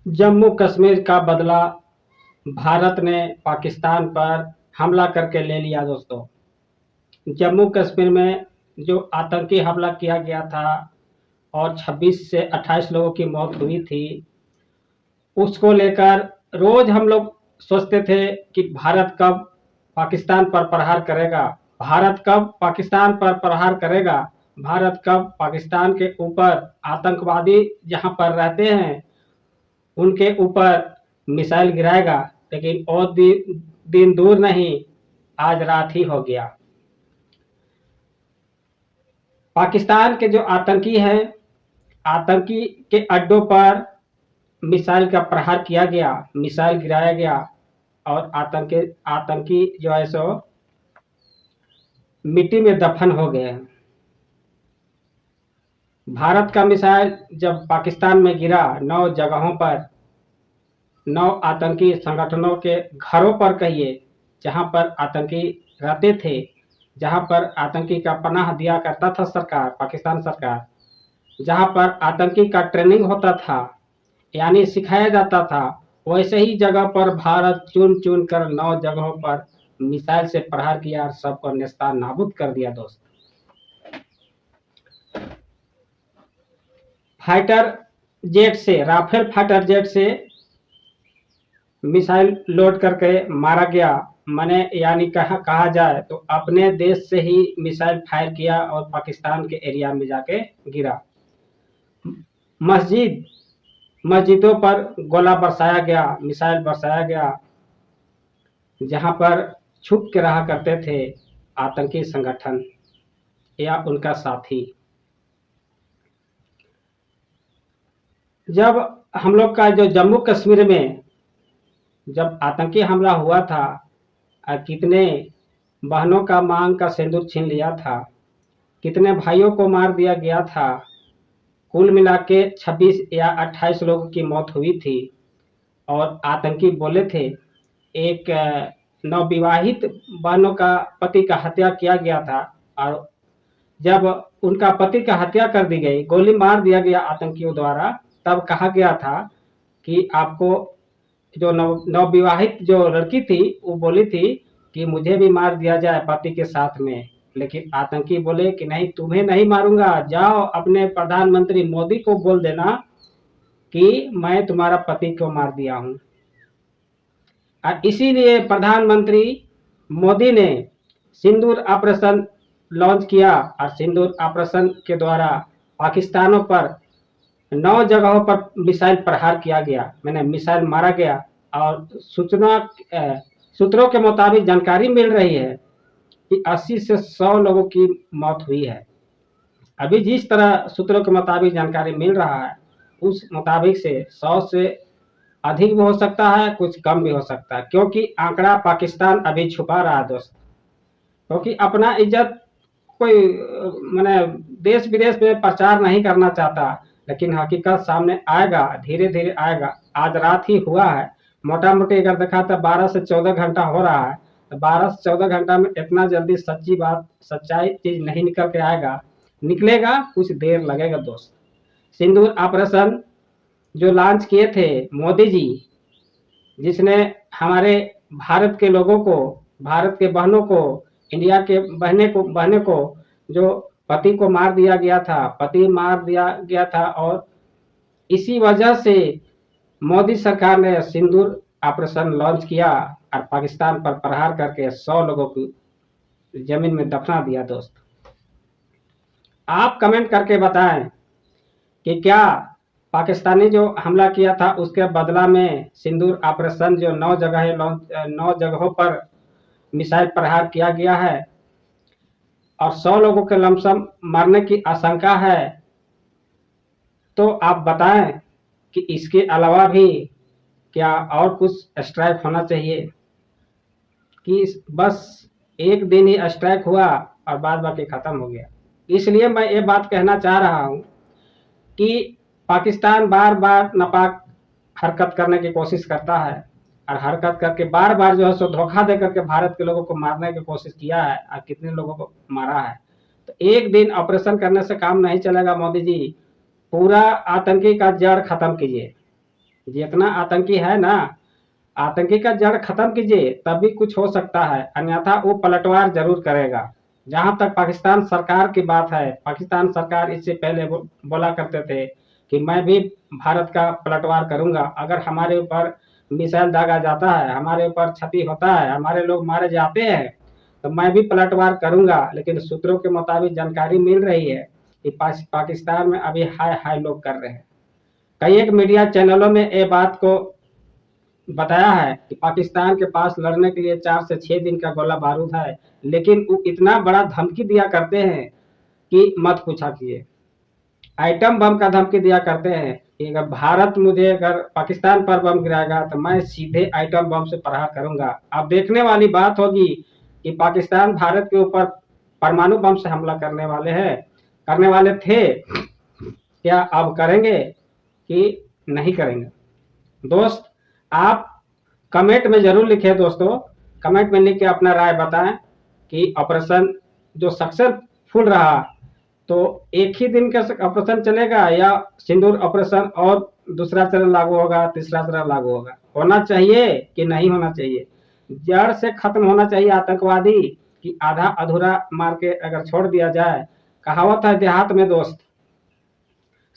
जम्मू कश्मीर का बदला भारत ने पाकिस्तान पर हमला करके ले लिया दोस्तों। जम्मू कश्मीर में जो आतंकी हमला किया गया था और 26 से 28 लोगों की मौत हुई थी, उसको लेकर रोज हम लोग सोचते थे कि भारत कब पाकिस्तान पर प्रहार करेगा, भारत कब पाकिस्तान पर प्रहार करेगा, भारत कब पाकिस्तान के ऊपर आतंकवादी जहां पर रहते हैं उनके ऊपर मिसाइल गिराएगा। लेकिन और दिन दूर नहीं, आज रात ही हो गया। पाकिस्तान के जो आतंकी हैं, आतंकी के अड्डों पर मिसाइल का प्रहार किया गया, मिसाइल गिराया गया और आतंकी जो है सो मिट्टी में दफन हो गए। भारत का मिसाइल जब पाकिस्तान में गिरा, 9 जगहों पर, 9 आतंकी संगठनों के घरों पर कहिए, जहां पर आतंकी रहते थे, जहां पर आतंकी का पनाह दिया करता था सरकार, पाकिस्तान सरकार, जहां पर आतंकी का ट्रेनिंग होता था यानी सिखाया जाता था, वैसे ही जगह पर भारत चुन चुन कर 9 जगहों पर मिसाइल से प्रहार किया और सबको नेस्तार नाबूद कर दिया दोस्त। फाइटर जेट से, राफेल फाइटर जेट से मिसाइल लोड करके मारा गया। मैंने यानी कहा जाए तो अपने देश से ही मिसाइल फायर किया और पाकिस्तान के एरिया में जाके गिरा। मस्जिदों पर गोला बरसाया गया, मिसाइल बरसाया गया, जहां पर छुप के रहा करते थे आतंकी संगठन या उनका साथी। जब हम लोग का जो जम्मू कश्मीर में जब आतंकी हमला हुआ था, कितने बहनों का मांग का सिंदूर छीन लिया था, कितने भाइयों को मार दिया गया था। कुल मिला के 26 या 28 लोगों की मौत हुई थी और आतंकी बोले थे एक नवविवाहित बहनों का पति का हत्या किया गया था और जब उनका पति का हत्या कर दी गई, गोली मार दिया गया आतंकियों द्वारा, तब कहा गया था कि आपको जो नवविवाहित जो लड़की थी वो बोली थी कि मुझे भी मार दिया जाए पति के साथ में। लेकिन आतंकी बोले कि नहीं, तुम्हें नहीं मारूंगा, जाओ अपने प्रधानमंत्री मोदी को बोल देना कि मैं तुम्हारा पति को मार दिया हूं। और इसीलिए प्रधानमंत्री मोदी ने सिंदूर ऑपरेशन लॉन्च किया और सिंदूर ऑपरेशन के द्वारा पाकिस्तानों पर 9 जगहों पर मिसाइल प्रहार किया गया, मैंने मिसाइल मारा गया। और सूत्रों के मुताबिक जानकारी मिल रही है कि 80 से 100 लोगों की मौत हुई है। अभी जिस तरह सूत्रों के मुताबिक जानकारी मिल रहा है, उस मुताबिक से 100 से अधिक भी हो सकता है, कुछ कम भी हो सकता है, क्योंकि आंकड़ा पाकिस्तान अभी छुपा रहा है दोस्त। क्योंकि अपना इज्जत कोई मैंने देश विदेश में प्रचार नहीं करना चाहता, लेकिन हकीकत सामने आएगा, धीरे धीरे आएगा। आज रात ही हुआ है, मोटा मोटी अगर देखा तो 12 से 14 घंटा हो रहा है। तो 12 से 14 घंटा में इतना जल्दी सच्चाई चीज नहीं निकल के आएगा, निकलेगा, कुछ देर लगेगा दोस्त। सिंदूर ऑपरेशन जो लॉन्च किए थे मोदी जी, जिसने हमारे भारत के लोगों को, भारत के बहनों को, इंडिया के बहने को जो पति को मार दिया गया था, पति मार दिया गया था, और इसी वजह से मोदी सरकार ने सिंदूर ऑपरेशन लॉन्च किया और पाकिस्तान पर प्रहार करके 100 लोगों को जमीन में दफना दिया दोस्त। आप कमेंट करके बताएं कि क्या पाकिस्तानी जो हमला किया था उसके बदला में सिंदूर ऑपरेशन जो 9 जगहों पर मिसाइल प्रहार किया गया है और 100 लोगों के लमसम मरने की आशंका है, तो आप बताएं कि इसके अलावा भी क्या और कुछ स्ट्राइक होना चाहिए, कि बस एक दिन ही स्ट्राइक हुआ और बाद बाकी खत्म हो गया। इसलिए मैं ये बात कहना चाह रहा हूं कि पाकिस्तान बार बार नापाक हरकत करने की कोशिश करता है और हरकत करके बार बार जो है सो धोखा दे करके भारत के लोगों को मारने की कोशिश किया है और कितने लोगों को मारा है। तो एक दिन ऑपरेशन करने से काम नहीं चलेगा मोदी जी, पूरा आतंकी का जड़ खत्म कीजिए। जितना आतंकी है ना, आतंकी का जड़ खत्म कीजिए तभी कुछ हो सकता है, अन्यथा वो पलटवार जरूर करेगा। जहां तक पाकिस्तान सरकार की बात है, पाकिस्तान सरकार इससे पहले बोला करते थे कि मैं भी भारत का पलटवार करूंगा, अगर हमारे ऊपर मिसाइल दागा जाता है, हमारे ऊपर क्षति होता है, हमारे लोग मारे जाते हैं, तो मैं भी पलटवार करूंगा। लेकिन सूत्रों के मुताबिक जानकारी मिल रही है कि पाकिस्तान में अभी हाय हाय लोग कर रहे हैं। कई एक मीडिया चैनलों में ये बात को बताया है कि पाकिस्तान के पास लड़ने के लिए 4 से 6 दिन का गोला बारूद है, लेकिन वो इतना बड़ा धमकी दिया करते हैं कि मत पूछा कीजिए। आइटम बम का धमकी दिया करते हैं कि अगर भारत मुझे अगर पाकिस्तान पर बम गिराएगा तो मैं सीधे आइटम बम से प्रहार करूंगा। अब देखने वाली बात होगी कि पाकिस्तान भारत के ऊपर परमाणु बम से हमला करने वाले थे, क्या अब करेंगे कि नहीं करेंगे। दोस्त, आप कमेंट में जरूर लिखें दोस्तों, कमेंट में लिख के अपना राय बताएं कि ऑपरेशन जो सक्सेसफुल रहा तो एक ही दिन का ऑपरेशन चलेगा या सिंदूर ऑपरेशन और दूसरा चरण लागू होगा, तीसरा चरण लागू होगा, होना चाहिए कि नहीं होना चाहिए। जड़ से खत्म होना चाहिए आतंकवादी, कि आधा अधूरा मार के अगर छोड़ दिया जाए। कहावत है देहात में दोस्त,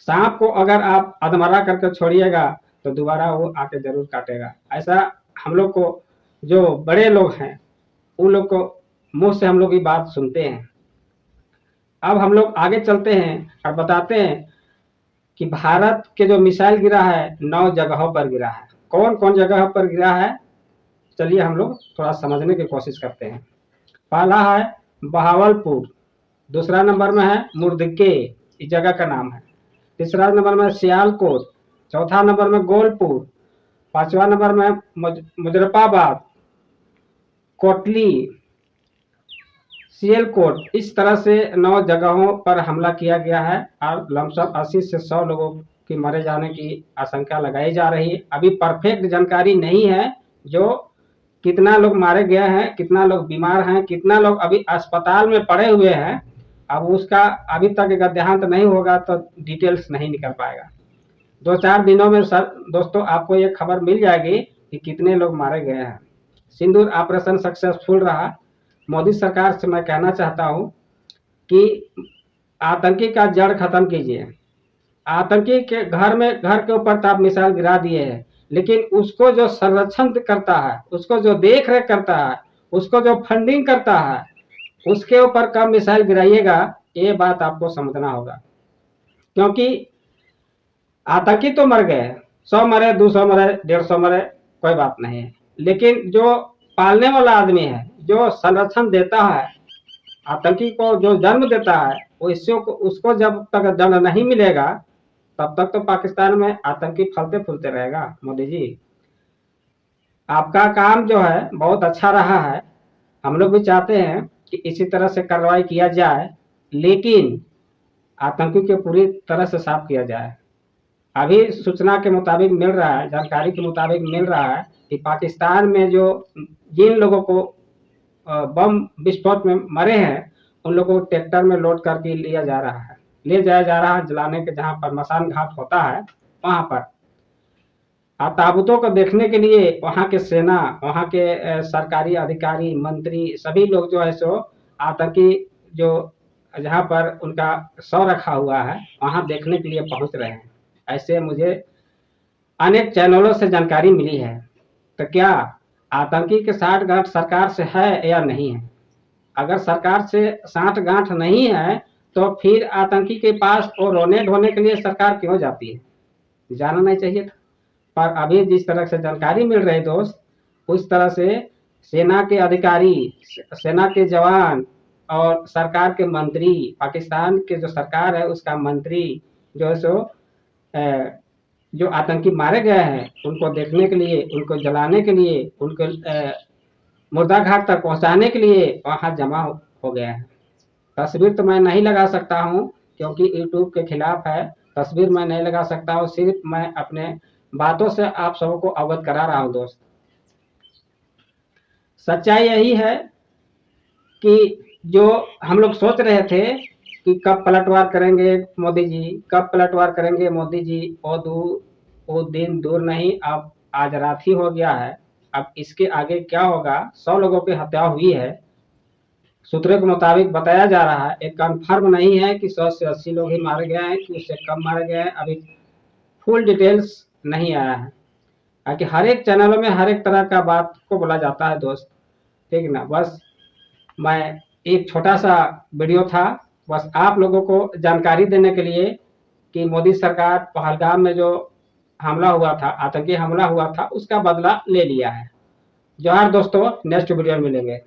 सांप को अगर आप अधमरा करके छोड़िएगा तो दोबारा वो आके जरूर काटेगा। ऐसा हम लोग को जो बड़े लोग हैं उन लोग को मुंह से हम लोग की बात सुनते हैं। अब हम लोग आगे चलते हैं और बताते हैं कि भारत के जो मिसाइल गिरा है 9 जगहों पर गिरा है। कौन कौन जगह पर गिरा है, चलिए हम लोग थोड़ा समझने की कोशिश करते हैं। पहला है बहावलपुर, दूसरा नंबर में है मुर्दके, इस जगह का नाम है। तीसरा नंबर में सियालकोट, चौथा नंबर में गोलपुर, पांचवा नंबर में मुजफ्फराबाद, कोटली, सियालकोट। इस तरह से 9 जगहों पर हमला किया गया है और लमसम 80 से 100 लोगों की मारे जाने की आशंका लगाई जा रही है। अभी परफेक्ट जानकारी नहीं है जो कितना लोग मारे गए हैं, कितना लोग बीमार हैं, कितना लोग अभी अस्पताल में पड़े हुए हैं। अब उसका अभी तक अगर देहांत नहीं होगा तो डिटेल्स नहीं निकल पाएगा। 2-4 दिनों में सर दोस्तों आपको ये खबर मिल जाएगी कि कितने लोग मारे गए हैं। सिंदूर ऑपरेशन सक्सेसफुल रहा। मोदी सरकार से मैं कहना चाहता हूं कि आतंकी का जड़ खत्म कीजिए। आतंकी के घर के ऊपर तो आप मिसाइल गिरा दिए हैं, लेकिन उसको जो संरक्षण करता है, उसको जो देख रेख करता है, उसको जो फंडिंग करता है, उसके ऊपर कब मिसाइल गिराइएगा, ये बात आपको समझना होगा। क्योंकि आतंकी तो मर गए, 100 मरे, 200 मरे, 150 मरे, कोई बात नहीं है, लेकिन जो पालने वाला आदमी है, जो संरक्षण देता है, आतंकी को जो जन्म देता है, उसको जब तक दंड नहीं मिलेगा तब तक तो पाकिस्तान में आतंकी फलते फूलते रहेगा। मोदी जी, आपका काम जो है बहुत अच्छा रहा है, हम लोग भी चाहते हैं कि इसी तरह से कार्रवाई किया जाए, लेकिन आतंकी को पूरी तरह से साफ किया जाए। अभी सूचना के मुताबिक मिल रहा है, जानकारी के मुताबिक मिल रहा है कि पाकिस्तान में जो जिन लोगों को बम विस्फोट में मरे हैं उन लोगों को ट्रैक्टर में लोड करके ले जाया जा रहा है जलाने के, जहां पर मसान घाट होता है वहां पर। ताबूतों को देखने के लिए वहां के सेना, वहां के सरकारी अधिकारी, मंत्री, सभी लोग जो है सो आतंकी जो जहां पर उनका शव रखा हुआ है वहां देखने के लिए पहुंच रहे हैं। ऐसे मुझे अनेक चैनलों से जानकारी मिली है। तो क्या आतंकी के साठगांठ सरकार से है या नहीं है? अगर सरकार से साठगांठ नहीं है तो फिर आतंकी के पास और रोने ढोने के लिए सरकार क्यों जाती है? जाना नहीं चाहिए था। पर अभी जिस तरह से जानकारी मिल रही दोस्त, उस तरह से सेना के अधिकारी, सेना के जवान और सरकार के मंत्री, पाकिस्तान के जो सरकार है उसका मंत्री जो है सो जो आतंकी मारे गए हैं उनको देखने के लिए, उनको जलाने के लिए, उनको मुर्दा घाट तक पहुंचाने के लिए वहां जमा हो गए हैं। तस्वीर तो मैं नहीं लगा सकता हूं क्योंकि यूट्यूब के खिलाफ है, तस्वीर मैं नहीं लगा सकता हूं, सिर्फ मैं अपने बातों से आप सबको अवगत करा रहा हूं दोस्त। सच्चाई यही है कि जो हम लोग सोच रहे थे कि कब पलटवार करेंगे मोदी जी, कब पलटवार करेंगे मोदी जी, वो दिन दूर नहीं, अब आज रात ही हो गया है। अब इसके आगे क्या होगा, 100 लोगों की हत्या हुई है, सूत्रों के मुताबिक बताया जा रहा है। एक कंफर्म नहीं है कि 100 से 80 लोग ही मारे गए हैं कि उससे कम मारे गए हैं, अभी फुल डिटेल्स नहीं आया है। ताकि हर एक चैनलों में हर एक तरह का बात को बोला जाता है दोस्त, ठीक ना। बस मैं एक छोटा सा वीडियो था, बस आप लोगों को जानकारी देने के लिए कि मोदी सरकार पहलगाम में जो हमला हुआ था, आतंकी हमला हुआ था, उसका बदला ले लिया है। जोहार दोस्तों, नेक्स्ट वीडियो में मिलेंगे।